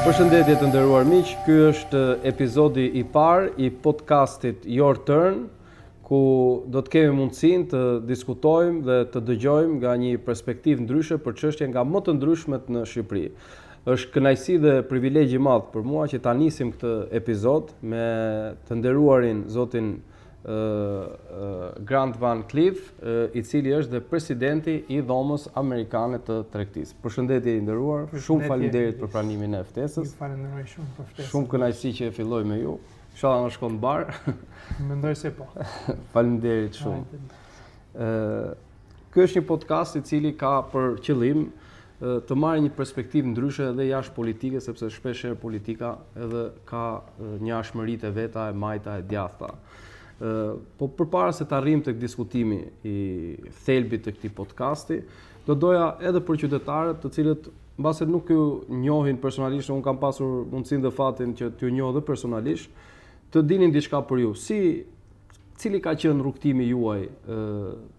Përshëndetje të nderuar miq, ky është epizodi i parë i podcastit Your Turn, ku do të kemi mundësinë të diskutojmë dhe të dëgjojmë nga një perspektivë ndryshe për çështje nga më të ndryshmet në Shqipëri. Është kënaqësi dhe privilegj i madh për mua që ta nisim këtë epizod me të nderuarin zotin Grant Van Cleef, i cili është dhe presidenti i Dhomës Amerikane të Tregtisë. Përshëndetje i nderuar, shumë faleminderit për pranimin e ftesës. Ju falenderoj shumë për ftesën. Shumë kënaqësi që e filloj me ju. Inshallah na shkon bar. Mendoj se po. Faleminderit shumë. Ky është një podcast i cili ka për qëllim të marrë një perspektivë ndryshe edhe jashtë politike, sepse shpeshherë politika edhe ka njashmëritë e veta, e majta, e djathta. Po përpara se të arrijmë tek diskutimi i thelbit të këtij podcasti, do doja edhe për qytetarët, të cilët mbase nuk ju njohin personalisht, unë kam pasur mundësinë dhe fatin që t'ju njoh edhe personalisht, të dinin diçka për ju. Cili ka qenë rrugtimi juaj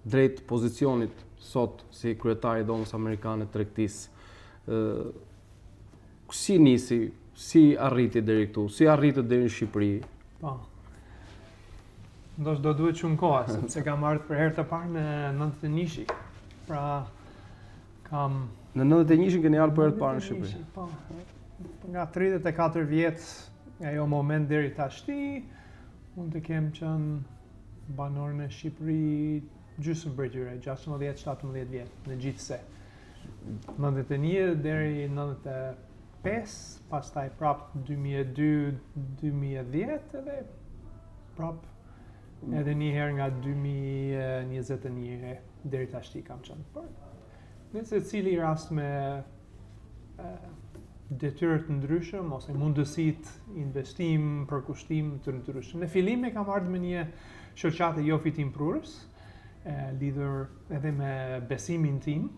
drejt pozicionit sot si kryetari i Dhomës Amerikane të Tregtisë? Si nisi, si arriti deri këtu, si arritët deri në Shqipëri? Po. Do duhet shumë kohë, sepse kam ardhur për herë të parë në 91-shi. Pra kam në 91-shin keni ardhur për herë të parë në Shqipëri. Po. Nga 34 vjet, ajo moment deri tashti, unë të kem qenë banor në Shqipëri gjysmë për tyre, 16-17 vjet, në gjithse. 91 deri 95, pastaj prap 2002-2010 edhe prap edhe një herë nga 2021 deri tashti kam qenë. Por në secili rast me detyrë të ndryshëm ose mundësitë investim, përkushtim të ndryshëm. Në fillim kam ardhur me një shoqatë jo fitimprurës, lidhur edhe me besimin tim,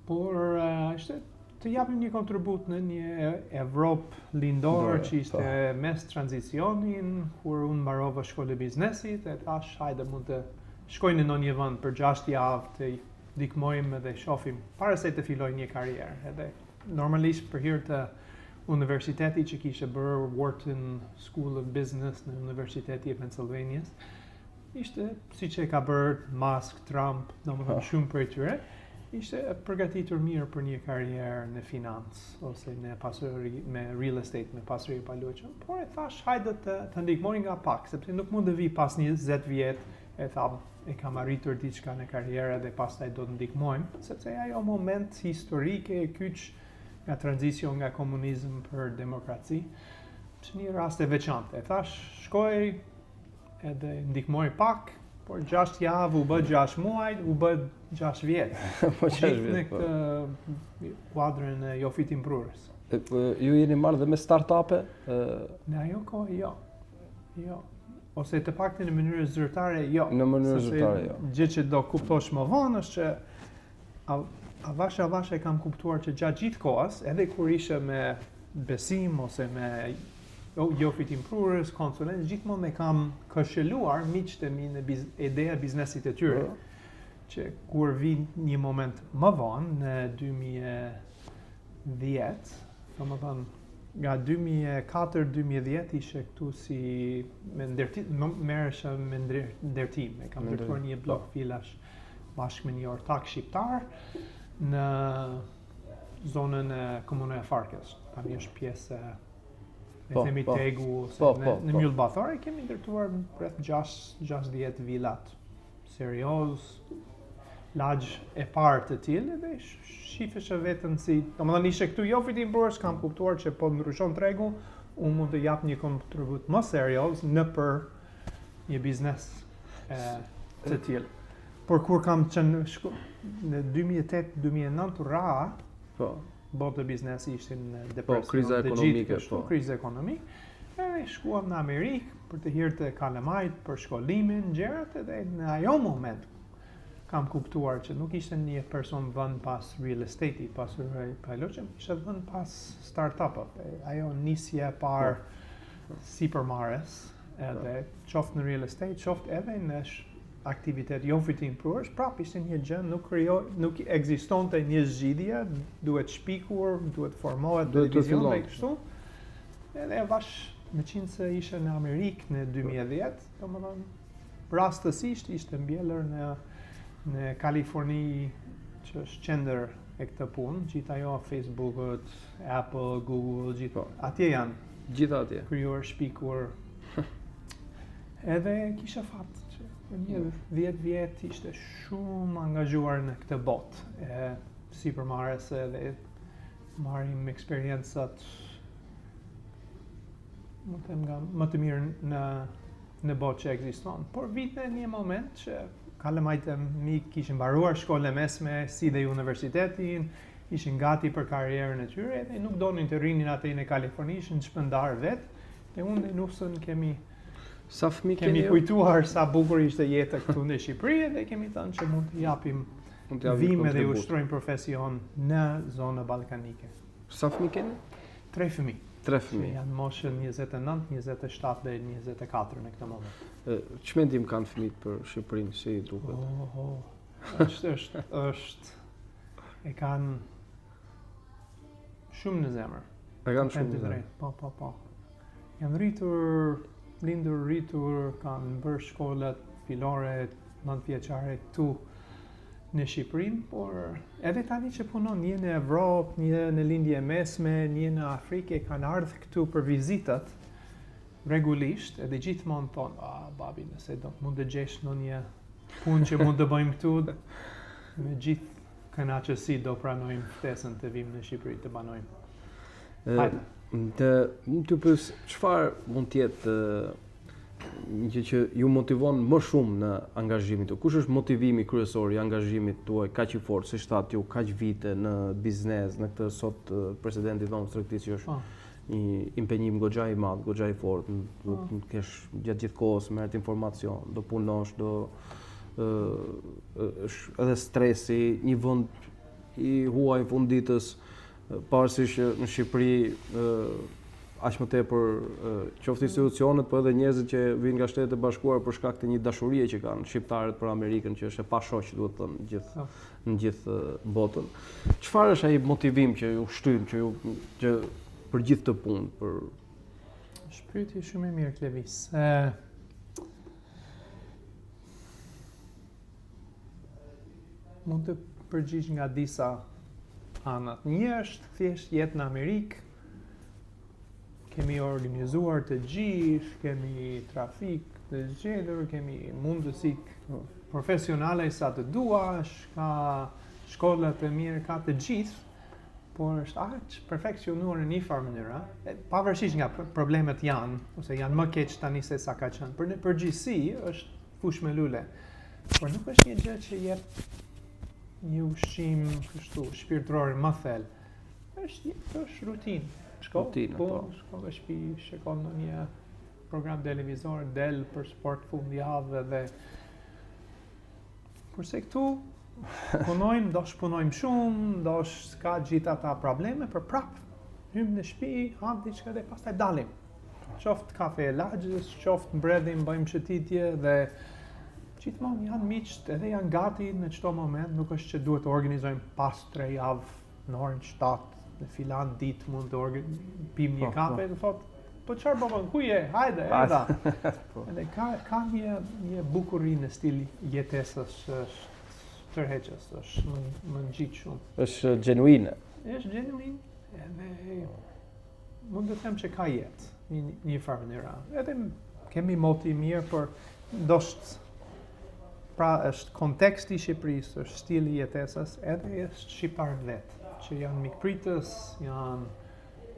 por ishte të japim një kontribut në një Evropë lindore që ishte mes tranzicionin, kur unë mbarova shkollën e biznesit, e thash hajde mund të shkoj në ndonjë vend për 6 javë të ndihmojmë dhe shohim para se të filloj një karrierë. Edhe normalisht për hir të universitetit që kishte bërë Wharton School of Business në Universiteti e Pennsylvanias, ishte siç e ka bërë Musk, Trump, domethënë shumë prej tyre. Ishte përgatitur mirë për një karrierë në financë ose në pasuri me real estate, me pasuri pa luajtur. Por e thash hajde të ndihmoj nga pak, sepse nuk mund të vi pas 20 vjet e tham e kam arritur diçka në karrierë dhe pastaj do të ndihmojmë, sepse ajo moment historike e kyç nga tranzicion nga komunizëm për demokraci, është një rast e veçantë. E thash shkoj edhe ndihmoj pak, por 6 javë u bë 6 muaj, u bë 6 vjet. Po 6 vjet. Në këtë kuadrën e jo fitimprurës. Ju jeni marrë dhe me startupe? Në ajo kohë, jo. Jo. Ose të paktën në mënyrë zyrtare, jo. Në mënyrë zyrtare, jo. Gjë që do kuptosh më vonë është që avash e kam kuptuar që gjatë gjithë kohës, edhe kur ishe me besim ose me jo fitimprurës, konsulent, gjithmonë me kam këshilluar miqtë e mi në ideja biznesit e tyre, që kur vi një moment më vonë, në 2010, domethënë nga 2004-2010 ishe këtu si me merresha me ndërtim, e kam ndërtuar një blok villash bashkë me një ortak shqiptar në zonën e komunës e Farkës. Tani është pjesë themi Tegu ose në Myllë Bathore, kemi ndërtuar rreth 6-10 villat serioz, lagj e parë të tillë dhe shifeshe veten si, domethënë ishte këtu jo fitimprurës, kam kuptuar që po ndryshon tregu, unë mund të jap një kontribut më serioz në për një biznes të tillë. Por kur kam qenë në 2008-2009 ra, botë e biznesi ishte në depresion, kriza ekonomike, kriza ekonomike. E shkuam në Amerikë për të hyrë të kalamajt, për shkollimin, gjërat, edhe në ajo moment kam kuptuar që nuk ishte një person vënd pas real estate-i, pas pajloqem, ishte vënd pas start-up-ët. Ajo nisja parë si përmarrës, edhe qoftë në real estate, qoftë edhe në aktivitet jo fitimprurës, prap ishte një gjë, nuk ekzistonte një zgjidhje, duhet shpikur, duhet formohet televizion dhe kështu. edhe me qenë se ishe në Amerikë në 2010, domethënë rastësisht ishte mbjellur në Kaliforni, që është qendër e këtë punë, gjithë ajo Facebookut, Apple, Google, gjithë atje janë. Gjithë atje. Krijuar, shpikur. Edhe kisha fat që për 10 vjet ishte shumë angazhuar në këtë botë. Sipërmarrëse edhe marrim eksperiencat më të mirë në botë që ekziston. Por vite një moment që kalemajtë mik kishin mbaruar shkollën e mesme, si dhe universitetin, ishin gati për karrierën e tyre dhe nuk donin të rrinin atë në Kaliforni, ishin shpëndar vetë. Dhe unë dhe Nusën kemi kujtuar sa bukur ishte jeta këtu në Shqipëri dhe kemi thënë që mund të japim vime dhe ushtrojmë profesion në zonë ballkanike. Sa fëmijë keni? 3 fëmijë. 3 fëmijë. Janë moshën 29, 27 dhe 24 në këtë moment. Ç'mendim kanë fëmijët për Shqipërinë, si duket? Është e kanë shumë në zemër. E kanë shumë në zemër. Po. Janë rritur, kanë bërë shkollat fillore, 9 vjeçare këtu në Shqipërinë, por edhe tani që punon një në Evropë, një në lindje mesme, një në Afrikë, kanë ardhur këtu për vizitat rregullisht, edhe gjithmonë thonë, babi, nëse do mund të gjesh ndonjë punë që mund të bëjmë këtu, me gjithë kënaqësi do pranojmë ftesën të vim në Shqipëri të banojmë. Mund të pyes, çfarë mund të jetë një që ju motivon më shumë në angazhimin tuaj? Kush është motivimi kryesor i angazhimit tuaj kaq i fortë, si shtat ju kaq vite në biznes, në këtë sot presidenti thonë tregtisë që është një impenjim goxha i madh, goxha i fortë, do të kesh gjatë gjithë kohës merr informacion, do punosh, edhe stresi, një vend i huaj funditës, pavarësisht që në Shqipëri aq më tepër qoftë institucionet, po edhe njerëzit që vijnë nga Shtetet e Bashkuara për shkak të një dashurie që kanë shqiptarët për Amerikën, që është e pashoq, duhet të thënë, në gjithë botën. Çfarë është ai motivim që ju shtyn, që për gjithë të punë, për shpyrti shumë i mirë, Klevis. Mund të përgjigj nga disa anët. Një është thjesht jetë në Amerikë. Kemi organizuar të gjithë, kemi trafik të zgjedhur, kemi mundësi profesionale sa të duash, ka shkollat e mirë, ka të gjithë, por është aq perfeksionuar në një farë mënyrë, pavarësisht nga problemet janë, ose janë më keq tani se sa ka qenë. Për në përgjithësi është fush me lule, por nuk është një gjë që jep një ushqim kështu shpirtëror më thellë. Është rutinë. Shko në shtëpi, shikon në një program televizor, del për sport fundjavë dhe kurse këtu punojmë, punojmë shumë, s'ka gjitha ata probleme, për prapë hym në shtëpi, hap diçka dhe pastaj dalim. Qoftë kafe e lagjës, qoftë mbredhim, bëjmë shëtitje dhe gjithmonë janë miqt edhe janë gati në çdo moment, nuk është që duhet të organizojmë pas 3 javë në orën 7. Në filan ditë mund të pim një kafe dhe thot, po çfarë bëmë, ku je? Hajde, erdha. Edhe ka një bukuri në stil jetesës, është tërheqës, është më ngjit shumë. Është genuine. Është genuine, edhe mund të them që ka jetë një farë mënyra. Edhe kemi moti mirë, por ndoshta pra është konteksti i Shqipërisë, është stili i jetesës, edhe është shqiptarët vetë, që janë mikpritës, janë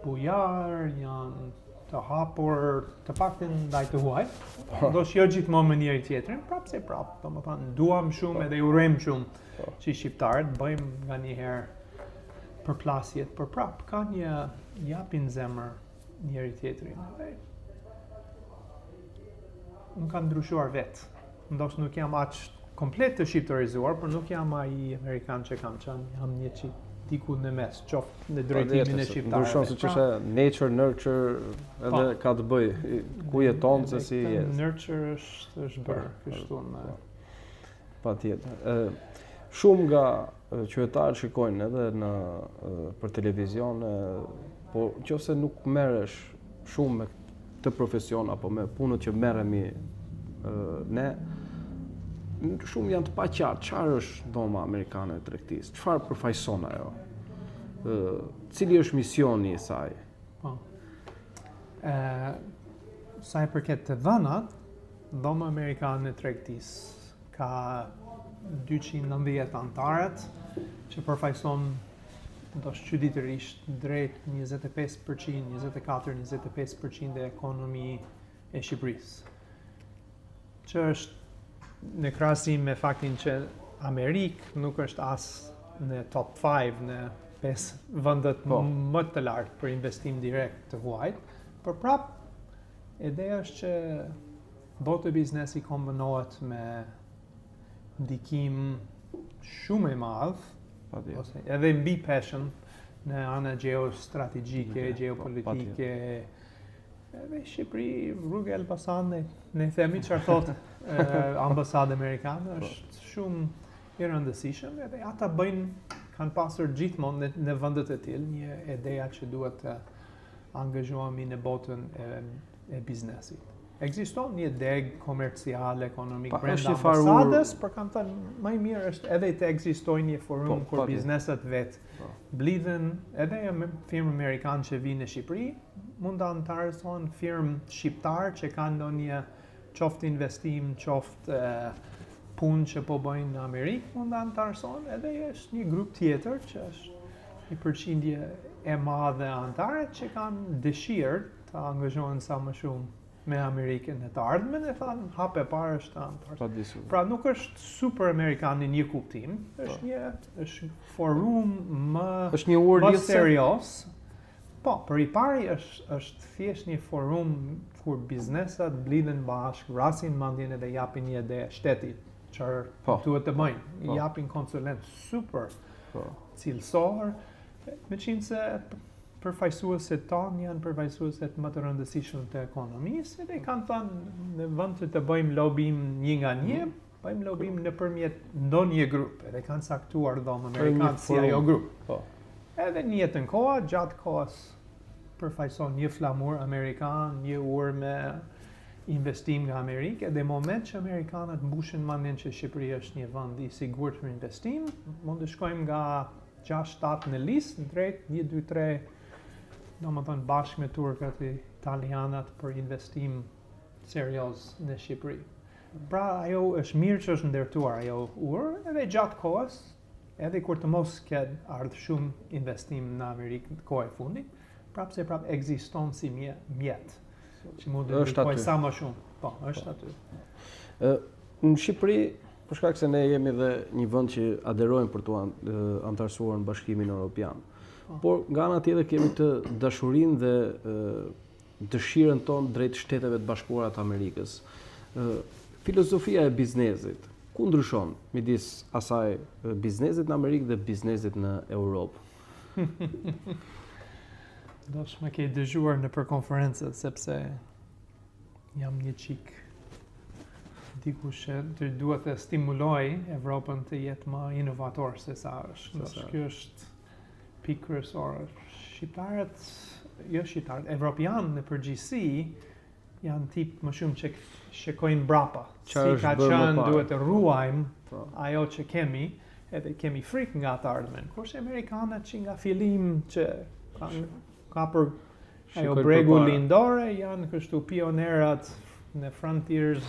bujar, janë të hapur, të paktën ndaj të huaj. Ndoshta jo gjithmonë me njëri tjetrin, prapë se prapë. Domethënë duam shumë edhe urojmë shumë që shqiptarët bëjmë nganjëherë përplasjet, por prapë ka një japin zemër njëri tjetrin. Nuk kanë ndryshuar vetë. Ndoshta nuk jam aq komplet të shqiptarizuar, por nuk jam ai amerikan që kam qenë, jam një çik diku në mes, qoftë në drejtimin e shqiptarëve. Ndryshon siç është nature, nurture, edhe ka të bëj ku jeton se si jetë. Nurture është bërë kështu në patjetër. Shumë nga qytetarët shikojnë edhe për televizion, po nëse nuk merresh shumë me të profesion apo me punët që merremi ne, shumë janë të paqartë. Çfarë është dhoma amerikane e tregtisë? Çfarë përfaqëson ajo? Cili është misioni i saj? Po. Sa i përket të dhënat, dhoma amerikane e tregtisë ka 290 antarët që përfaqëson ndoshta çuditërisht drejt 25%, 24-25% e ekonomi e Shqipërisë. Që është në krahasim me faktin që Amerikë nuk është as në top 5 në 5 vendet më të lartë për investim direkt të huajt, por prap ideja është që botë e biznesi kombinohet me ndikim shumë i madh, ose edhe mbi peshën në ana geostrategjike, geopolitike. Edhe Shqipëri, rrugë e Elbasanit, ne themi çfarë thotë ambasadë amerikane, është shumë i rëndësishëm, edhe ata kanë pasur gjithmonë në vendet e tillë një ideja që duhet të angazhohemi në botën e biznesit. Ekziston një deg komercial, ekonomik brenda ambasadës, por kam thënë më i mirë është edhe të ekzistojë një forum kur bizneset vetë blidhen, edhe firmë amerikanë që vinë në Shqipëri, mund të antarëson firmë shqiptar që kanë ndonjë qoftë investim, qoftë punë që po bëjnë në Amerikë, mund të antarëson, edhe është një grup tjetër që është një përqindje e madhe antarët që kanë dëshirë të angazhohen sa më shumë me Amerikën e të ardhmen, e thanë hap e parë është antarë. Pra nuk është super amerikan në një kuptim, është forum më serios. Po, për i pari është thjesht një forum kur biznesat blidhen bashkë, vrasin mendjen edhe japin një ide shtetit, çfarë duhet të bëjnë. I japin konsulent super cilësor, meqenëse se përfaqësuesit tanë janë përfaqësuesit më të rëndësishëm të ekonomisë, edhe kanë thënë në vend të bëjmë lobim një nga një, bëjmë lobim nëpërmjet ndonjë grup, edhe kanë saktuar dhomë amerikanë si ajo grup. Edhe në jetën koha, gjatë kohës përfaqëson një flamur amerikan, një urë me investim nga Amerikë, edhe moment që amerikanët mbushin mendjen që Shqipëria është një vend i sigurt për investim, mund të shkojmë nga 6-7 në listë, drejt 1, 2, 3, domethënë bashkë me turkat e italianat për investim serioz në Shqipëri. Pra ajo është mirë që është ndërtuar ajo urë, edhe gjatë kohës, edhe kur të mos ketë ardhur shumë investim në Amerikë në kohë e fundit, prapse ekziston si mjet që mund të ndikojë sa më shumë. Po, është aty. Në Shqipëri, për shkak se ne jemi dhe një vend që aderojmë për të antarësuar në Bashkimin Evropian. Por nga ana tjetër kemi të dashurinë dhe dëshirën tonë drejt Shteteve të Bashkuara të Amerikës. Filozofia e biznesit, ku ndryshon midis asaj biznesit në Amerikë dhe biznesit në Europë? Do shme ke dëgjuar në për konferencët, sepse jam një qik dikush që të duhet të stimuloj Evropën të jetë më inovator se sa është. Kjo është pikë kryesore. Shqiptarët, jo shqiptarët, evropianë në përgjithësi janë tip më shumë që shikojnë brapa. Si ka qenë duhet të ruajmë ajo që kemi, edhe kemi frikë nga të ardhmen. Kurse amerikanët që nga fillim që ka për ajo bregu lindore, janë kështu pionerat në frontiers,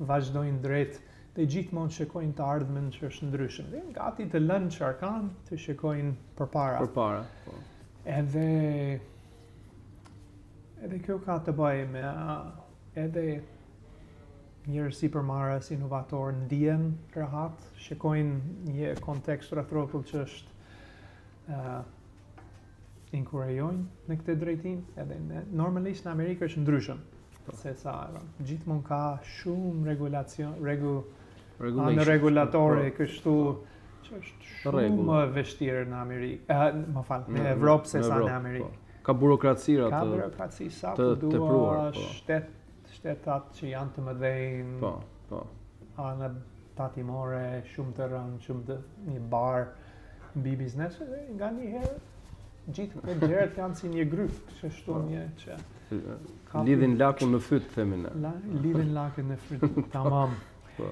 vazhdojnë drejt dhe gjithmonë shikojnë të ardhmen që është ndryshëm. Dhe gati të lënë çfarë kanë, të shikojnë përpara. Edhe kjo ka të bëjë me edhe njerëz sipërmarrës, inovator, ndihen rehat, shikojnë një kontekst rrethrottull që është inkurajojnë në këtë drejtim, edhe normalisht në Amerikë është ndryshëm. Se sa gjithmonë ka shumë anë regulatore kështu që është shumë më vështirë në Amerikë, më falë, në Evropë se sa në Amerikë. Ka burokracira ka burokraci sa të dua, shtetat që janë të mëdhenj, anë tatimore, shumë të rënë, shumë të një barë mbi biznes, nga një herë gjithë këtë gjërat janë si një gryp, kështu një që lidhin lakun në fyt, themin ne. Lidhin lakun në fyt, tamam. Po.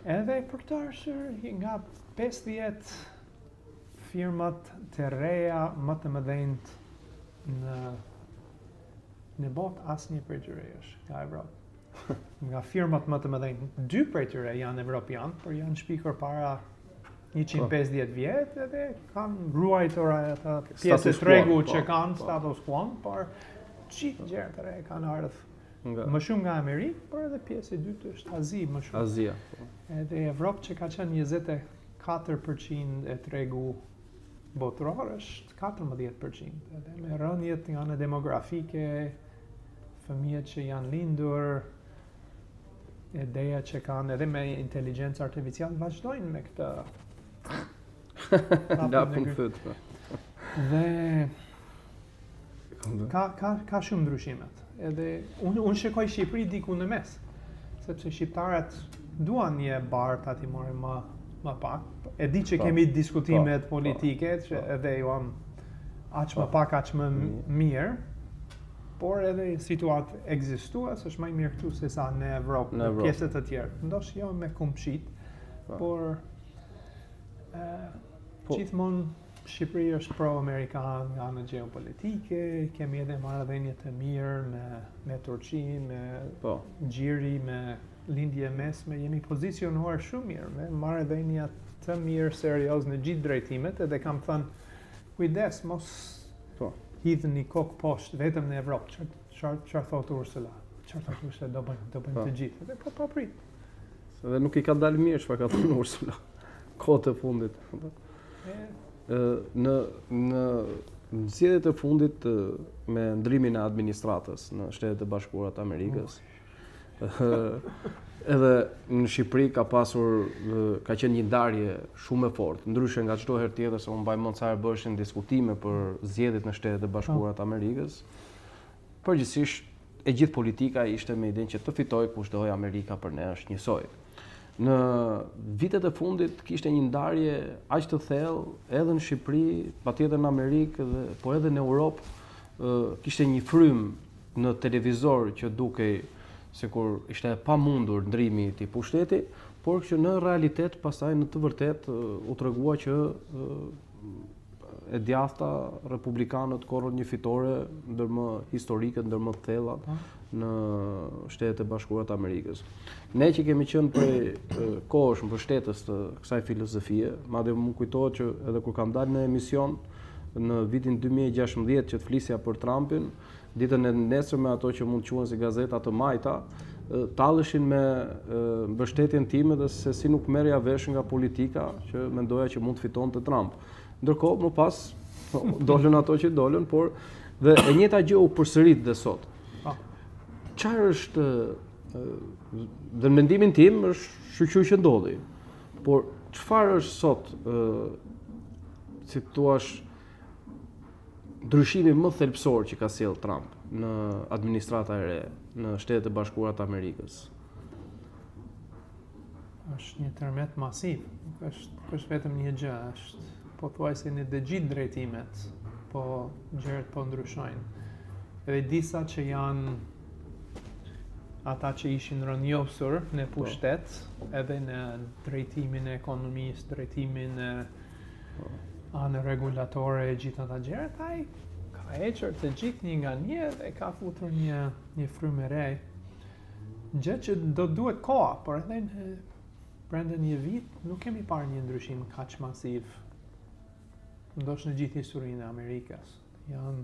Edhe për të arsye nga 50 firmat të reja më të mëdhenj në botë asnjë prej tyre është nga Evropa. Nga firmat më të mëdhenj, 2 prej tyre janë evropian, por janë shpikur para 150 vjet edhe kanë ruajtur ata pjesë të tregu që kanë status quo, por gjithë gjërat e reja kanë ardhur më shumë nga Amerikë, por edhe pjesë e dytë është Azi më shumë. Azia. Edhe Evropë që ka qenë 24% e tregu botëror është 14%. Edhe me rënjet nga ana demografike, fëmijët që janë lindur, ideja që kanë edhe me inteligjencë artificiale vazhdojnë me këtë lapun fyt. Dhe ka shumë ndryshimet. Edhe unë shikoj Shqipëri diku në mes, sepse shqiptarët duan një bar tatimore më pak. E di që kemi diskutimet politike, që edhe janë aq më pak, aq më mirë, por edhe situatë ekzistues është më mirë këtu se sa në Evropë, në pjesët të tjerë. Ndoshta jo me kumshit, por gjithmonë Shqipëria është pro-amerikan nga ana gjeopolitike, kemi edhe marrëdhënie të mirë me Turqinë, me Gjiri, me lindje mesme, jemi pozicionuar shumë mirë, me marrëdhënia të mirë serioz në gjithë drejtimet, edhe kam thënë, kujdes, mos hidhni kokë poshtë vetëm në Evropë, çfarë thotë Ursula? Çfarë thotë Ursula do bëjmë të gjithë? Dhe po prit. Edhe nuk i ka dalë mirë çfarë ka thënë Ursula. Kohët e fundit. Në zgjedhjet e fundit me ndrimin e administratës në Shtetet e Bashkuara të Amerikës, edhe në Shqipëri ka qenë një ndarje shumë e fortë, ndryshe nga çdo herë tjetër, se unë mbaj mend sa herë bëshin diskutime për zgjedhjet në Shtetet e Bashkuara të Amerikës. Përgjithsisht e gjithë politika ishte me idenë që të fitojë kush dojë, Amerika për ne është njësoj. Në vitet e fundit kishte një ndarje aq të thellë edhe në Shqipëri, patjetër në Amerikë, por edhe në Europë, kishte një frym në televizor që dukej sikur ishte e pamundur ndrimi i këtij pushteti, por që në realitet pastaj në të vërtetë u tregua që e djathta republikanët korrën një fitore ndër më historike, ndër më të thella në Shtetet e Bashkuara të Amerikës. Ne që kemi qenë prej kohësh mbështetës të kësaj filozofie, madje më kujtohet që edhe kur kam dalë në emision në vitin 2016 që të flisja për Trumpin, ditën e nesërme ato që mund quhen si gazeta të majta, talleshin me mbështetjen time dhe se si nuk merrja vesh nga politika që mendoja që mund të fitonte Trump. Ndërkohë më pas dolën ato që dolën, por dhe e njëjta gjë u përsërit dhe sot. Çfarë është dhe në mendimin tim është shqyqur që ndodhi. Por çfarë është sot, si thua, ndryshimi më thelbësor që ka sjell Trump në administrata e re në Shtetet e Bashkuara të Amerikës? Është një tërmet masiv, nuk është vetëm një gjë, është pothuajse në të gjithë drejtimet, po gjërat po ndryshojnë. Edhe disa që janë ata që ishin rënjosur në pushtet, edhe në drejtimin e ekonomisë, drejtimin e anë regulatore e gjithë ata gjërat, ai ka hequr të gjithë një nga një dhe ka futur një frymë e re. Gjë që do duhet koha, por edhe brenda një vit nuk kemi parë një ndryshim kaq masiv. Ndoshta në gjithë historinë e Amerikës. Janë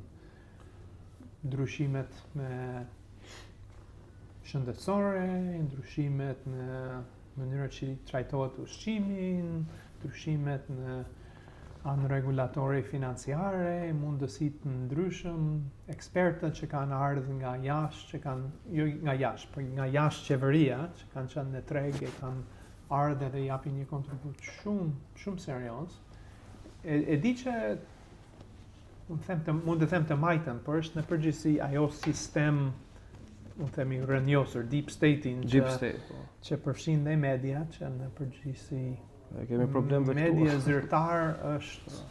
ndryshimet me shëndetësore, ndryshimet në mënyrën që trajtohet ushqimin, ndryshimet në anë regulatore financiare, mundësit të ndryshëm, ekspertët që kanë ardhur nga jashtë, që kanë jo nga jashtë, por nga jashtë qeveria, që kanë qenë në tregë, kanë ardhur dhe japin një kontribut shumë serioz. E di që mund të them të majtën, por është në përgjithësi ajo sistem, unë themi rënjosur, deep state-in, që përfshin dhe media, që në përgjithësi kemi problem dhe media zyrtar është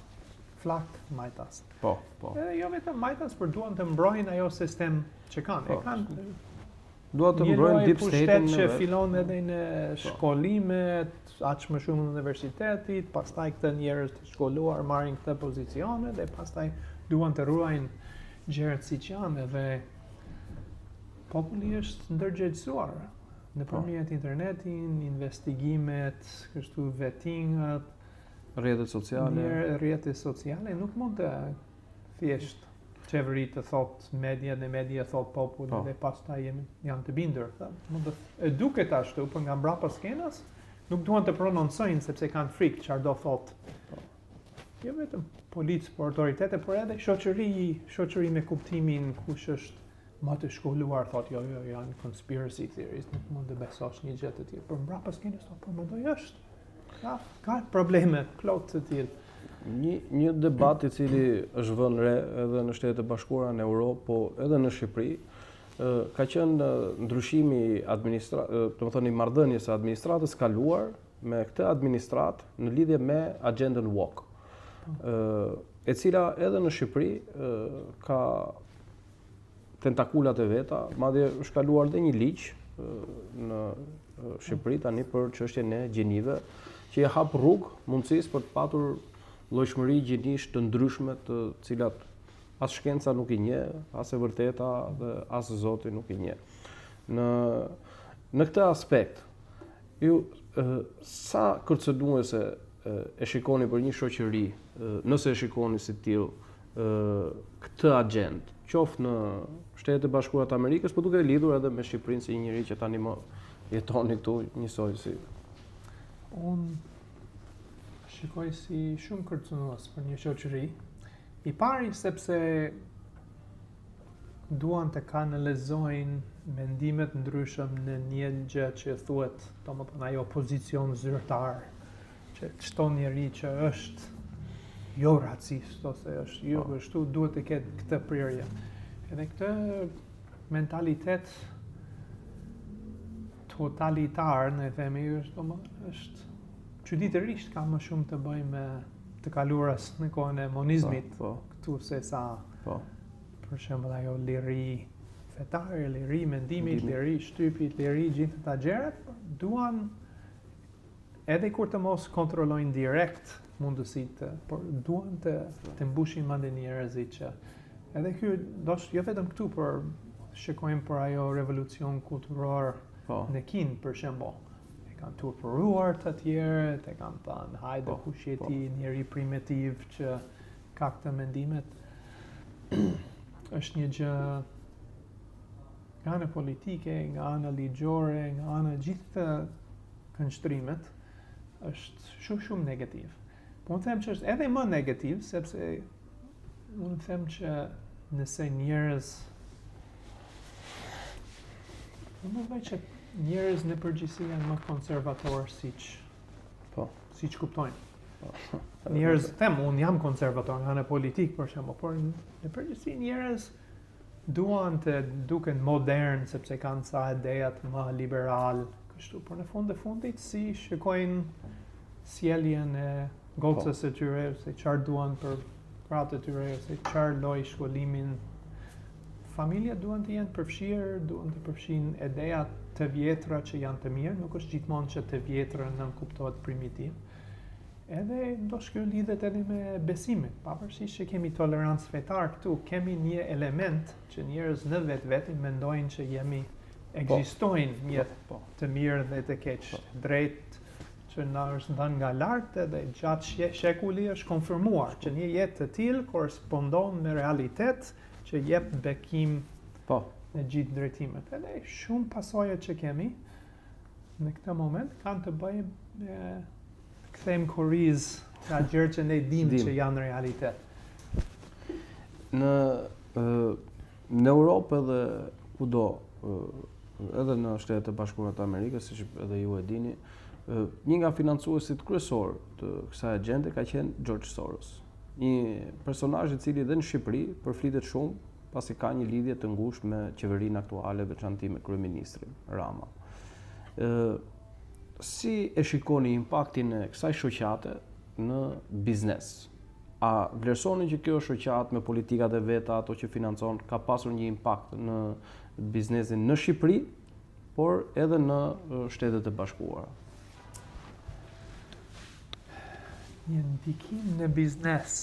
flak majtas. Po. Edhe jo vetëm majtas, por duan të mbrojnë ajo sistem që kanë. E kanë Duan të mbrojnë deep state-in që fillon edhe në shkollimet, aq më shumë në universitetit, pastaj këta njerëz të shkolluar marrin këta pozicione dhe pastaj duan të ruajnë gjërat siç janë dhe populli është ndërgjegjësuar nëpërmjet internetin, investigimet, kështu vettingat, rrjetet sociale nuk mund të thjesht qeveri të thot media dhe media thot populli dhe pastaj janë të bindur. E duket ashtu, për nga mbrapa skenës, nuk duan të prononcojnë sepse kanë frikë çfarë do thot. Jo vetëm policë, por autoritete, por edhe shoqëri me kuptimin kush është më të shkolluar, thot jo, janë conspiracy theories, nuk mund të besosh një gjë të tillë. Për mbrapa skenës thot, po mendoj është. Ka probleme plot të tillë. Një debat i cili është vënë re edhe në Shtetet e Bashkuara në Europë, po edhe në Shqipëri, ka qenë ndryshimi i marrëdhënies së administratës kaluar me këtë administratë në lidhje me agendën woke, e cila edhe në Shqipëri ka tentakulat e veta, madje është kaluar dhe një ligj në Shqipëri tani për çështjen e gjinive, që i hap rrugë mundësisë për të patur llojshmëri gjinish të ndryshme, të cilat as shkenca nuk i njeh, as e vërteta dhe as Zoti nuk i njeh. Në këtë aspekt, ju sa kërcënuese e shikoni për një shoqëri, nëse e shikoni si tillë këtë agjend, qoftë në Shtetet e Bashkuara të Amerikës, por duke lidhur edhe me Shqipërinë si një njeri që tani më jetoni këtu njësoj si. Unë shikoj si shumë kërcënues për një shoqëri. I pari sepse duan të kanalizojnë mendimet ndryshëm në një gjë që thuhet, domethënë ajo pozicion zyrtar, që çdo njeri që është jo racist ose është jo kështu duhet të ketë këtë prirje. Edhe këtë mentalitet totalitar, në themi, është çuditërisht ka më shumë të bëjë me të kaluarës në kohën e monizmit, këtu se sa për shembull ajo liri fetare, liri mendimit, liri shtypit, liri gjithë këta gjërat, duan edhe kur të mos kontrollojnë direkt mundësitë, por duan të mbushin mendjen e njerëzit që edhe ky jo vetëm këtu, por shikojmë për ajo revolucion kulturor në Kinë për shembull. Kanë turpëruar të tjerët, e kanë thënë hajde kush je ti, njeri primitiv që ka këtë mendimet. Është një gjë nga ana politike, nga ana ligjore, nga ana gjithë këndshtrimet, është shumë negativ. Po unë them që është edhe më negativ, sepse unë them që nëse njerëz njerëz në përgjithësi janë më konservatorë siç kuptojnë. Njerëz, unë jam konservator nga ana politik për shembull, por në përgjithësi njerëz duan të duken modern sepse kanë sa ideja më liberal, kështu, por në fund të fundit si shikojnë sjelljen e gocës së tyre, se çfarë duan për gratë e tyre, se çfarë lloj shkollimin. Familja duan të jenë përfshirë, duan të përfshin ideja të vjetra që janë të mirë, nuk është gjithmonë që të vjetra nënkuptohet primitiv. Edhe ndoshta kjo lidhet edhe me besimin, pavarësisht që kemi tolerancë fetare këtu, kemi një element që njerëz në vetvete mendojnë që ekzistojnë një të mirë dhe të keq, drejt që na është dhënë nga lart edhe gjatë shekulli është konfirmuar që një jetë të tillë korrespondon me realitet që jep bekim në gjithë drejtimet. Edhe shumë pasojat që kemi në këtë moment kanë të bëjnë me kthejmë kuriz nga gjërë që ne dimë që janë realitet. Në Europë edhe kudo, edhe në Shtetet e Bashkuara të Amerikës, siç edhe ju e dini, një nga financuesit kryesor të kësaj agjende ka qenë George Soros. Një personazh i cili edhe në Shqipëri përflitet shumë, pasi ka një lidhje të ngushtë me qeverinë aktuale, veçanti me kryeministrin Rama. Si e shikoni impaktin e kësaj shoqate në biznes? A vlerësoni që kjo shoqat me politikat e veta, ato që financon, ka pasur një impakt në biznesin në Shqipëri, por edhe në Shtetet e Bashkuara? Një ndikim në biznes,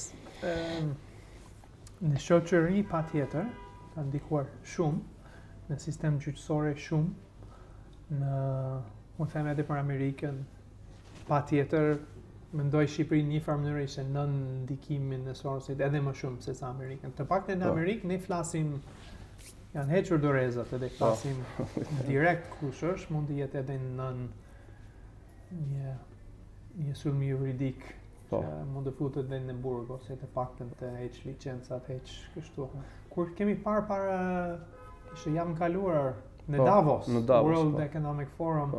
në shoqëri patjetër, ka ndikuar shumë, në sistem gjyqësore shumë, unë them edhe për Amerikën, patjetër, mendoj Shqipëri një farë mënyrë ishte nën ndikimin e Sorosit edhe më shumë se sa Amerikën. Të paktën në Amerikë ne flasim, janë hequr dorezat edhe flasim direkt kush është, mund të jetë edhe nën një sulm juridik që mund të futet edhe në burg ose të paktën të heq licencat, heq kështu. Kur kemi parë para kishte jam kaluar në Davos, World Economic Forum,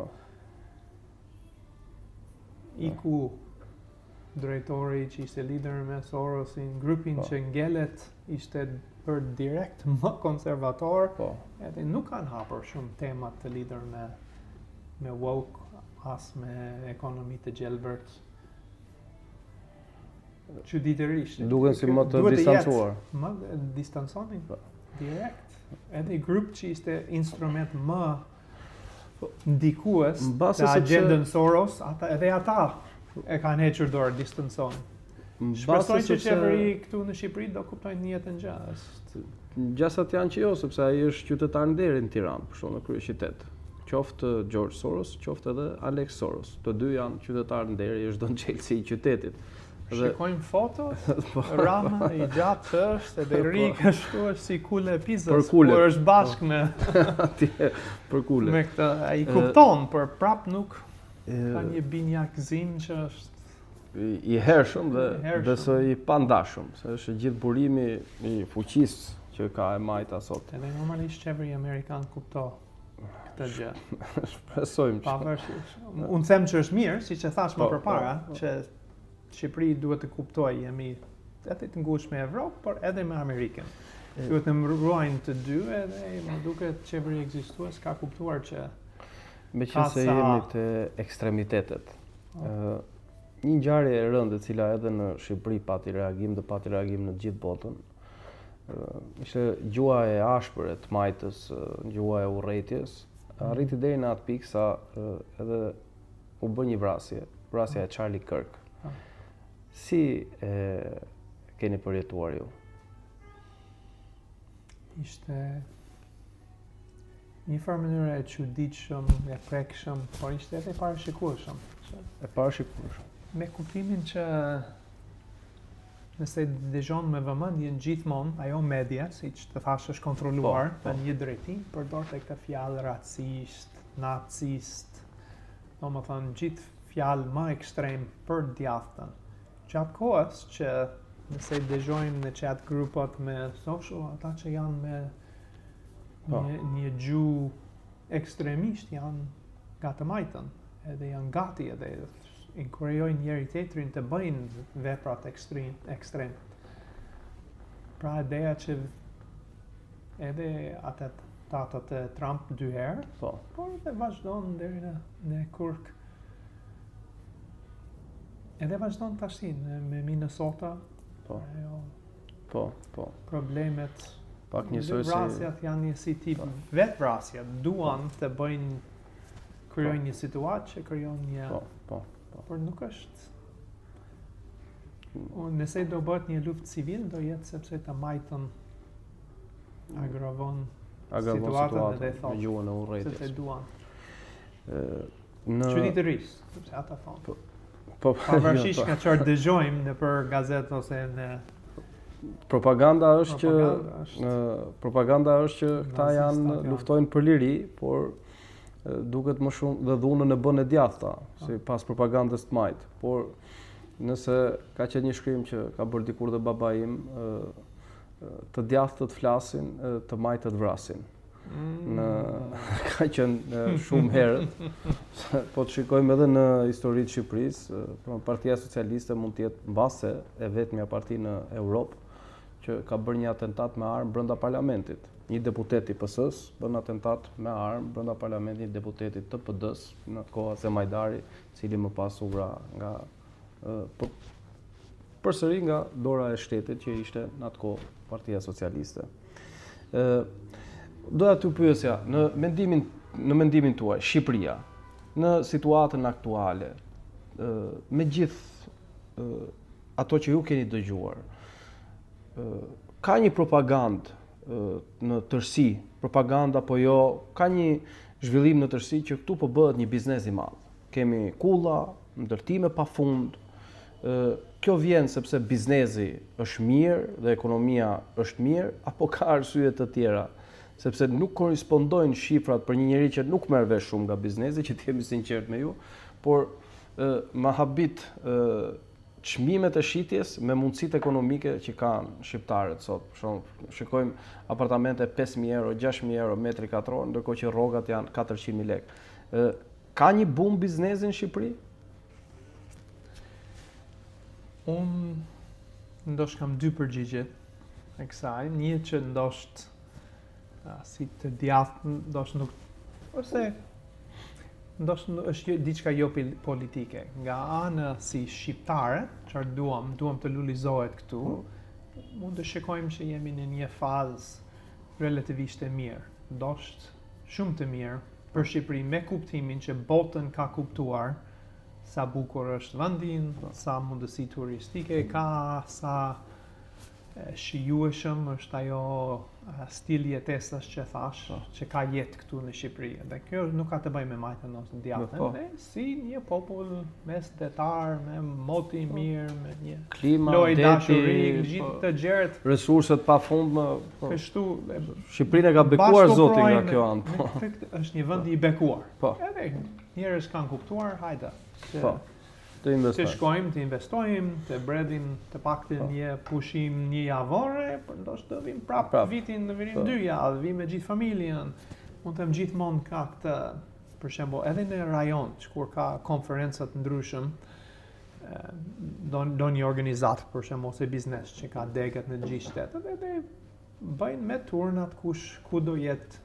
iku drejtori që ishte lider me Sorosin, grupin që ngelet ishte për direkt më konservator, edhe nuk kanë hapur shumë temat të lider me woke, as me ekonomi të gjelbërt. Çuditërisht. Duken si më të distancuar. Më distanconin direkt. Edhe grup që ishte instrument më ndikues të agendën Soros, edhe ata e kanë hequr dorë, distancon. Shpresoj që qeveri këtu në Shqipëri do kuptojnë një jetën gjatë. Gjasat janë që jo, sepse ai është qytetar nderi në Tiranë, për shkak të kryeqytet. Qoftë George Soros, qoftë edhe Alex Soros. Të dy janë qytetarë nderi, është në Chelsea i qytetit. Shikojmë foto, Rama i gjatë është, edhe ri kështu është si kule e Pizës, kur është bashkë me për kule. Me këtë, ai kupton, por prap nuk ka një binjakzim që është i hershëm dhe besoj i pandashëm, se është gjithë burimi i fuqisë që ka e majta sot. Edhe normalisht qeveri amerikan kupto këtë gjë. Shpresojmë që. Pavarësisht. Unë them që është mirë, siç e thash më përpara, që Shqipëri duhet të kuptojë jemi edhe të ngushtë me Evropë, por edhe me Amerikën. Duhet të mbruajnë të dy, edhe më duket qeveri ekzistues ka kuptuar që meqense jemi të ekstremitetet. Një ngjarje e rëndë e cila edhe në Shqipëri pati reagim dhe pati reagim në gjithë botën. Ishte gjua e ashpër e të majtës, gjua e urrëties, arriti deri në atë pikë sa edhe u bë një vrasja e Charlie Kirk. Si keni përjetuar ju? Ishte një farë mënyrë e çuditshëm, e prekshëm, por ishte edhe e parashikueshëm. Me kuptimin që nëse dëgjon me vëmendje gjithmonë ajo media, siç të thash është kontrolluar në një drejtim, përdor këtë fjalë racist, nacist, domethënë gjithë fjalë më ekstrem për djathtën. Gjatë kohës që nëse dëgjojmë në chat grupot me social, ata që janë me një gjuhë ekstremisht janë nga të majtën, edhe janë gati edhe inkurajojnë njëri tjetrin të bëjnë veprat ekstrem. Pra ideja që edhe atat e Trump dy herë, por edhe vazhdon deri në kurk. Edhe vazhdon tash me Minnesota. Problemet. Pak njësoj si vrasjat janë një si tip vetë vrasjat, duan të bëjnë krijojnë një situatë që krijon një por nuk është. Nëse do bëhet një luftë civil, do jetë sepse të majtën agravon situatën edhe thonë gjuhën e urrëties. Se duan. Çuditërisht, sepse ata thonë. Pavarësisht nga çfarë dëgjojmë nëpër gazetë ose në propaganda është që këta janë luftojnë për liri, por duket më shumë dhe dhunën e bën e djathta, si pas propagandës të majtë. Por nëse ka qenë një shkrim që ka bërë dikur dhe baba im, të djathtët flasin, të majtët vrasin. Ka qenë shumë herët, po të shikojmë edhe në historitë Shqipërisë, Partia Socialiste mund të jetë mbase e vetmja parti në Europë që ka bërë një atentat me armë brenda parlamentit. Një deputet i PS-s bën atentat me armë brenda parlamentit, një deputetit të PD-s, në atë kohë se Majdari, cili më pas u vra nga përsëri nga dora e shtetit që ishte në atë kohë Partia Socialiste. Doja t'ju pyesja, në mendimin tuaj, Shqipëria, në situatën aktuale, me gjithë ato që ju keni dëgjuar, ka një propagandë në tërësi, propaganda apo jo, ka një zhvillim në tërësi që këtu po bëhet një biznes i madh. Kemi kulla, ndërtime pafund. Kjo vjen sepse biznesi është mirë dhe ekonomia është mirë, apo ka arsye të tjera? Sepse nuk korrespondojnë shifrat për një njerëz që nuk merr vesh shumë nga biznesi, që të jemi sinqert me ju, por ma habit çmimet e shitjes me mundësitë ekonomike që kanë shqiptarët sot. Për shembull, shikojmë apartamente 5.000 euro, 6.000 euro metri katror, ndërkohë që rrogat janë 400.000 lekë. Ka një boom biznesi në Shqipëri? Unë ndoshta kam dy përgjigje e kësaj. Një që ndoshta si të djathtë, ndoshta nuk, ose ndoshta është diçka jo politike. Nga ana si shqiptare, çfarë duam të lulizohet këtu, mund të shikojmë që jemi në një fazë relativisht e mirë, ndoshta shumë të mirë për Shqipërinë, me kuptimin që botën ka kuptuar sa bukur është vendin, sa mundësi turistike ka, sa shijueshëm është ajo stili jetesës që thash, që ka jetë këtu në Shqipëri. Dhe kjo nuk ka të bëjë me majtën ose djatën, si një popull mesdetar, me moti mirë, me një klima, lojë dashuri, gjithë të gjërat, resurset pafundme. Kështu, Shqipërinë ka bekuar Zoti nga kjo anë. Është një vend i bekuar. Edhe njerëz kanë kuptuar, hajde. Të shkojmë, të investojmë, të bredhim të paktën një pushim një javore, për ndoshta të vim prapë vitin në virin 2 javë, vim me gjithë familjen. Mund të gjithmonë ka këtë, për shembull, edhe në rajon, kur ka konferencat ndryshëm, do një organizat, për shembull, ose biznes që ka deget në gjithë shtetet, edhe bëjnë me turnat ku do jetë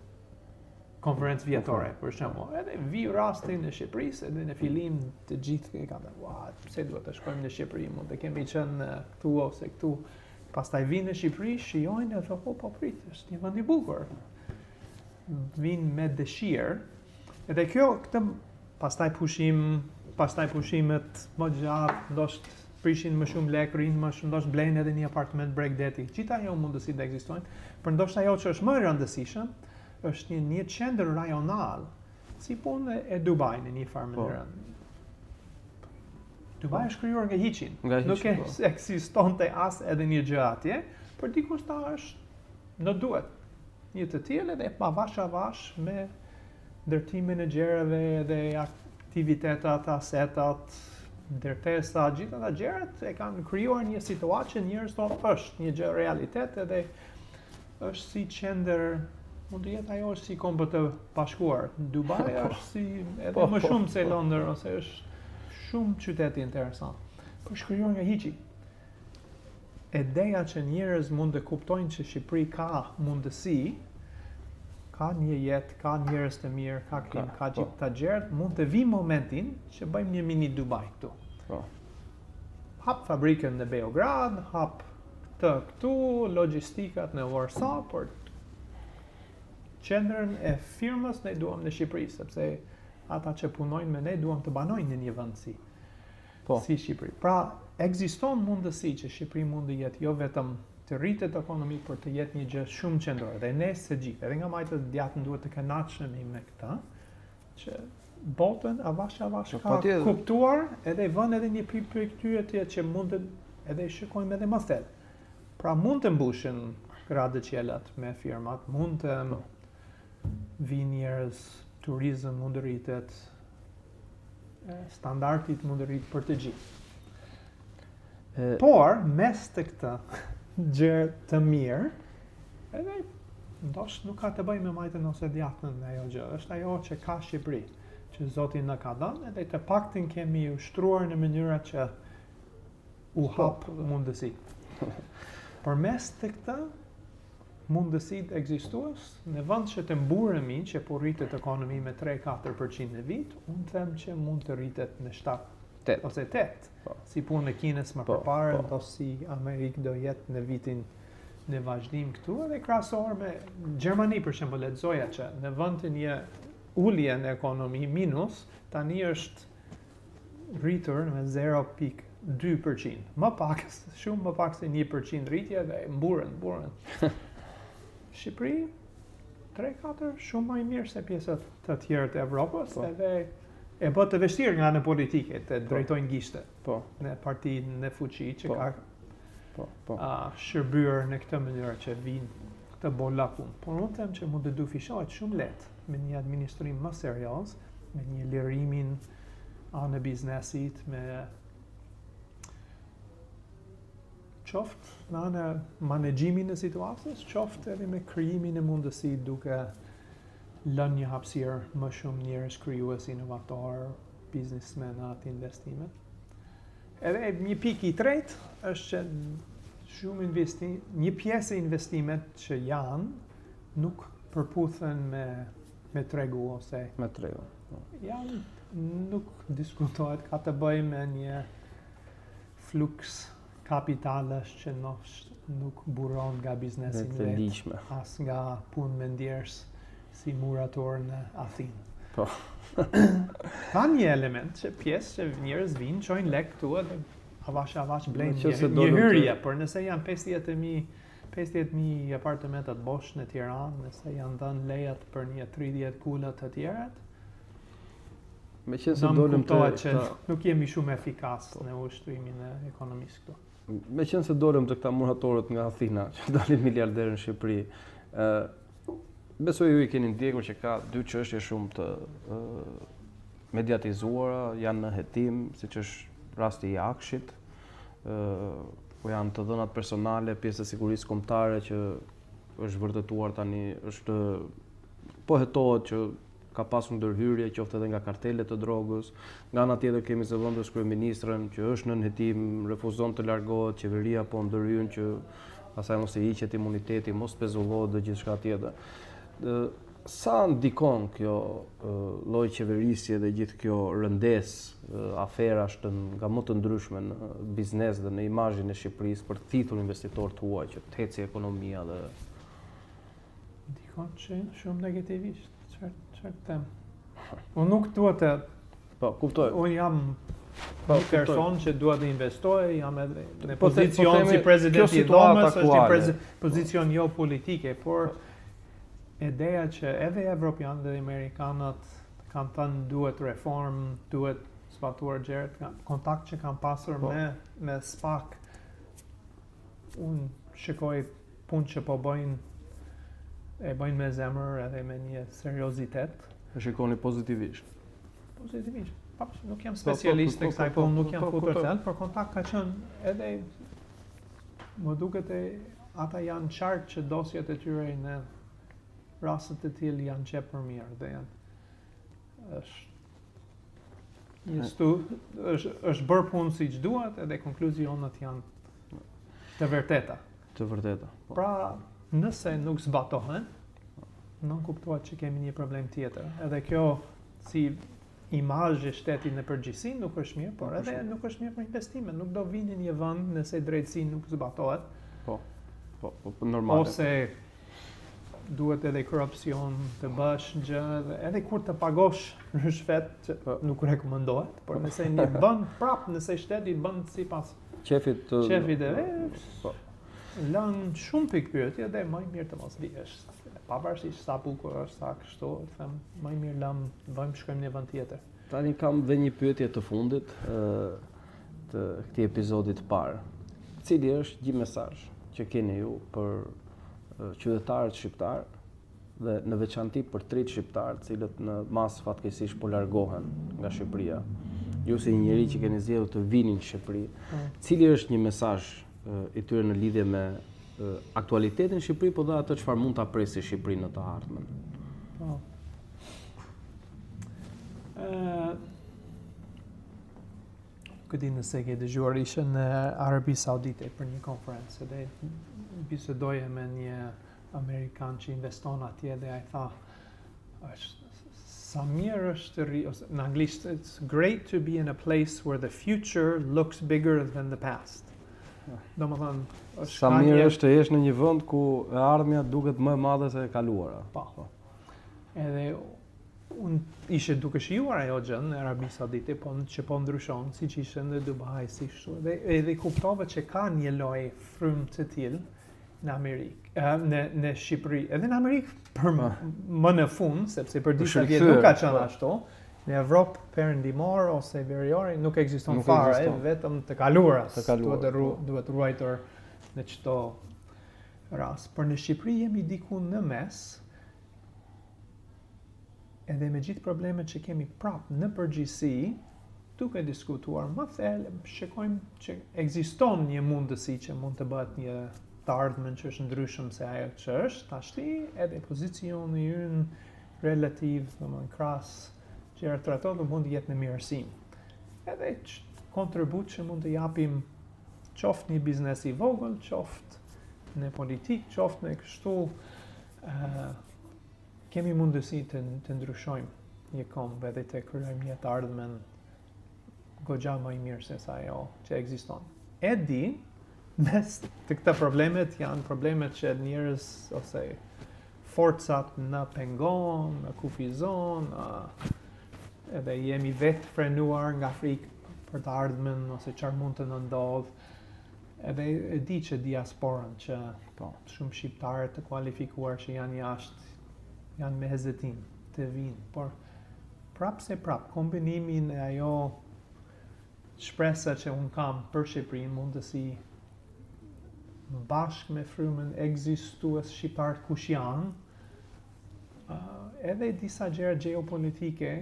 konferencë vjetore, për shembull. Edhe vi rasti në Shqipëri, edhe në fillim të gjithë e kanë thënë, pse duhet të shkojmë në Shqipëri, mund të kemi qenë këtu ose këtu. Pastaj vinë në Shqipëri, shijojnë e thonë, po prit, është një vend i bukur. Vinë me dëshirë. Edhe këtë pastaj pushimet më gjatë, ndoshta prishin më shumë lekë, rinë më shumë, ndoshta blejnë edhe një apartament bregdeti. Gjithë ajo mundësi të ekzistojnë, por ndoshta ajo që është më e rëndësishme është një qendër rajonal, si punë e Dubai në një farë mënyrë. Dubai është krijuar nga hiçin. Nuk ekzistonte as edhe një gjë atje, por dikush ta është në duhet. Një të tillë edhe pa vash me ndërtimin e gjerave dhe aktivitetat, asetat, ndërtesa, gjithë ato gjërat e kanë krijuar një situatë që njerëz thonë është një gjë realitet edhe është si qendër. Mund të jetë ajo si Kombët e Bashkuar. Dubai është si edhe më shumë se Londër, ose është shumë qyteti interesant. Por shkruar nga hiçi. Ideja që njerëz mund të kuptojnë që Shqipëri ka mundësi, ka një jetë, ka njerëz të mirë, ka klim, ka gjithë të gjërat, mund të vi momentin që bëjmë një mini Dubai këtu. Hap fabrikën në Beograd, hap këtu, logjistikat në Warsaw, por qendrën e firmës ne duam në Shqipëri, sepse ata që punojnë me ne duam të banojnë në një vend si Shqipëri. Pra, ekziston mundësi që Shqipëri mund të jetë jo vetëm të rritet ekonomi, por të jetë një gjë shumë qendrore. Dhe ne së gjithë, edhe nga majtët djatën duhet të kënaqshemi me këta, që botën avash ka kuptuar, edhe vën edhe një për këtyre që mund të edhe shikojmë edhe më thellë. Pra mund të mbushin gradë qelat me firmat, mund të vi njerëz, turizëm mund të rritet, standardit mund të rritet për të gjithë. Por, mes të këtë gjë të mirë, edhe ndoshta nuk ka të bëjë me majtën ose djatën ajo gjë, është ajo që ka Shqipëri, që Zoti na ka dhënë, edhe të paktën kemi ushtruar në mënyra që u hap mundësi. Por mes të këtë mundësit ekzistues, në vend që të mburemi që po rritet ekonomi me 3-4% në vit, unë them që mund të rritet në 7 ose 8. Si punë e Kinës më përpara, ose si Amerikë do jetë në vitin në vazhdim këtu, edhe krahasor me Gjermani për shembull lexoja që në vend të një ulje në ekonomi minus, tani është rritur me 0.2%. Më pak, shumë më pak se 1% rritje dhe mburën. Shqipëri 3-4 shumë më i mirë se pjesët të tjera të Evropës, edhe e bë të vështirë nga ana politike të drejtojnë gishte. Në partinë në fuqi që ka shërbyer në këtë mënyrë që vinë këtë bolla punë. Por unë them që mund të dufishohet shumë lehtë me një administrim më serioz, me një lirimin anë biznesit, me qoftë në anë menaxhimin e situatës, qoftë edhe me krijimin e mundësi duke lënë një hapësirë më shumë njerëz krijues, inovator, biznesmena të investimet. Edhe një pikë i tretë është që shumë një pjesë e investimet që janë nuk përputhen me tregu ose me tregu. Janë nuk diskutohet, ka të bëjë me një fluks kapitalësh që nuk buron nga biznesi vetë, as nga punë me ndjers si murator në Athinë. Ka një element që pjesë që njerëz vinë, çojnë lek këtu edhe avash blejnë një hyrje, por nëse janë 50.000 apartamentat bosh në Tiranë, nëse janë dhënë lejat për një 30 kula të tjerat, nuk jemi shumë efikas në ushtrimin e ekonomisë këtu. Me qenë se dolëm të këta muratorët nga Athina, që dalin miliarderë në Shqipëri, besoj ju i keni ndjekur që ka dy çështje shumë të mediatizuara, janë në hetim, siç është rasti i Akshit, ku janë të dhënat personale, pjesë e sigurisë kombëtare që është vërtetuar tani, po hetohet që ka pasur ndërhyrje, qoftë edhe nga kartelet të drogës. Nga ana tjetër kemi zëvendës kryeministrën që është nën hetim, refuzon të largohet, qeveria po ndërhyn që asaj mos i hiqet imuniteti, mos pezullohet dhe gjithçka tjetër. Sa ndikon kjo lloj qeverisje dhe gjithë kjo rëndesë aferash nga më të ndryshme në biznes dhe në imazhin e Shqipërisë për të thithur investitorët huaj që të ecë ekonomia dhe ndikon shumë negativisht, çfarë them. Unë nuk dua të kuptoj. Unë jam një person që dua të investoj, jam edhe në pozicion si presidenti i dhomës, është një pozicion jo politike, por ideja që edhe evropianët dhe amerikanët kanë thënë duhet reform, duhet zbatuar gjërat, kontakt që kanë pasur me SPAK, unë shikoj punë që po bëjnë me zemër edhe me një seriozitet. E shikoni pozitivisht? Pozitivisht. Nuk jam specialist e kësaj punë, nuk jam futur thellë, por kontakt ka qenë edhe më duket ata janë qartë që dosjet e tyre në rastet e tillë janë qepë për mirë dhe është bërë punë siç duhet edhe konkluzionet janë të vërteta. Pra, nëse nuk zbatohen, nuk kuptohet që kemi një problem tjetër. Edhe kjo si imazh i shtetit në përgjithësi nuk është mirë, por edhe nuk është mirë për investime. Nuk do vini një vend nëse drejtësia nuk zbatohet. Normale. Ose duhet edhe korrupsion të bësh gjë, edhe kur të pagosh rishfet që nuk rekomendohet, por nëse një bën prap, nëse shteti bën sipas qefit lën shumë pikë pyetje dhe më mirë të mos dihesh. Pavarësisht sa bukur është, sa kështu, them më mirë shkojmë në vend tjetër. Tani kam dhe një pyetje të fundit të këtij episodi të parë. Cili është një mesazh që keni ju për qytetarët shqiptar dhe në veçanti për trit shqiptar, të cilët në masë fatkeqësisht po largohen nga Shqipëria. Ju si një njerëz që keni zgjedhur të vini në Shqipëri, cili është një mesazh i tyre në lidhje me aktualitetin në Shqipëri, po dhe atë çfarë mund ta presë Shqipërinë në të ardhmen? Këtë nëse ke dëgjuar, ishe në Arabi Saudite për një konferencë dhe bisedoje me një Amerikan që investon atje dhe ai tha Sa mirë është ose në anglisht, it's great to be in a place where the future looks bigger than the past. Domethënë, Sa mirë është të jesh në një vend ku e ardhmja duket më e madhe se e kaluara. Po. Edhe unë ishe duke shijuar ajo gjë në Arabi Saudite, po që po ndryshon, siç ishte në Dubai, si kështu. Edhe kuptova që ka një lloj frymë të tillë në Amerikë, në Shqipëri, edhe në Amerikë për më në fund, sepse për disa vjet nuk ka qenë ashtu. Në Evropë perëndimor ose veriore nuk ekziston fare, vetëm të kaluaras. Duhet ruajtur në çdo rast. Por në Shqipëri jemi diku në mes. Edhe me gjithë problemet që kemi prapë në përgjithësi, duke diskutuar më thellë, shikojmë që ekziston një mundësi që mund të bëhet një të ardhmen që është ndryshëm se ajo që është, tashti edhe pozicioni ynë relativ, domethënë krahas gjërat të ato mund të jetë në mirësim. Edhe kontribut që mund të japim qoftë një biznes i vogël, qoftë në politikë, qoftë në kështu, kemi mundësi të ndryshojmë një kombë edhe të krijojmë një të ardhmen goxha më i mirë se sa ajo që ekziston. E di, mes të këta problemet janë problemet që njerëz ose forcat në pengon, në kufizon, edhe jemi vetë frenuar nga frikë për të ardhmen ose çfarë mund të ndodh. Edhe e di që diasporën që shumë shqiptarë të kualifikuar që janë jashtë janë me hezetim të vinë, por prapë kombinimin e ajo shpresa që unë kam për Shqipërinë mundësi bashkë me frymën ekzistues shqiptar kush janë, edhe disa gjëra gjeopolitike,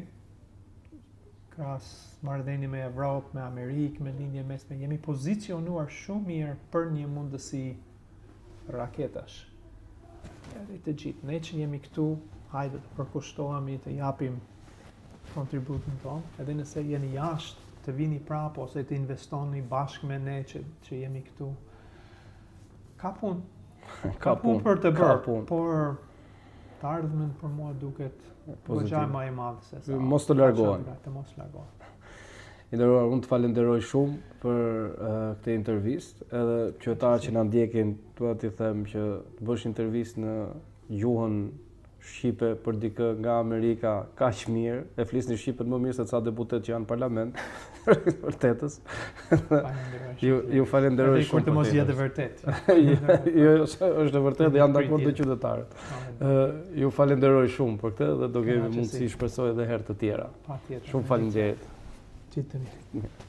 krahas marrëdhënie me Evropë, me Amerikë, me lindje mesme, jemi pozicionuar shumë mirë për një mundësi raketash. Edhe të gjithë, ne që jemi këtu, hajde të përkushtohemi të japim kontributin tonë, edhe nëse jeni jashtë, të vini prapë ose të investoni bashkë me ne që jemi këtu. Ka punë. Ka punë për të bërë, por të ardhmen për mua duket goxha më e madhe se sa. Mos të largohen. Mos të largohen. Nderuar, unë të falenderoj shumë për këtë intervistë, edhe qytetarët që na ndjekin, dua t'i them që të bësh intervistë në gjuhën shqipe për dikë nga Amerika kaq mirë, e flisni shqipen më mirë se ca deputet që janë në parlament, vërtetës. Ju falenderoj shumë. Kur të mos jetë vërtet. Jo, është e vërtetë dhe janë dakord të qytetarët. Ju falenderoj shumë për këtë dhe do kemi mundësi shpresoj edhe herë të tjera. Patjetër. Shumë faleminderit. Gjithë të mirë.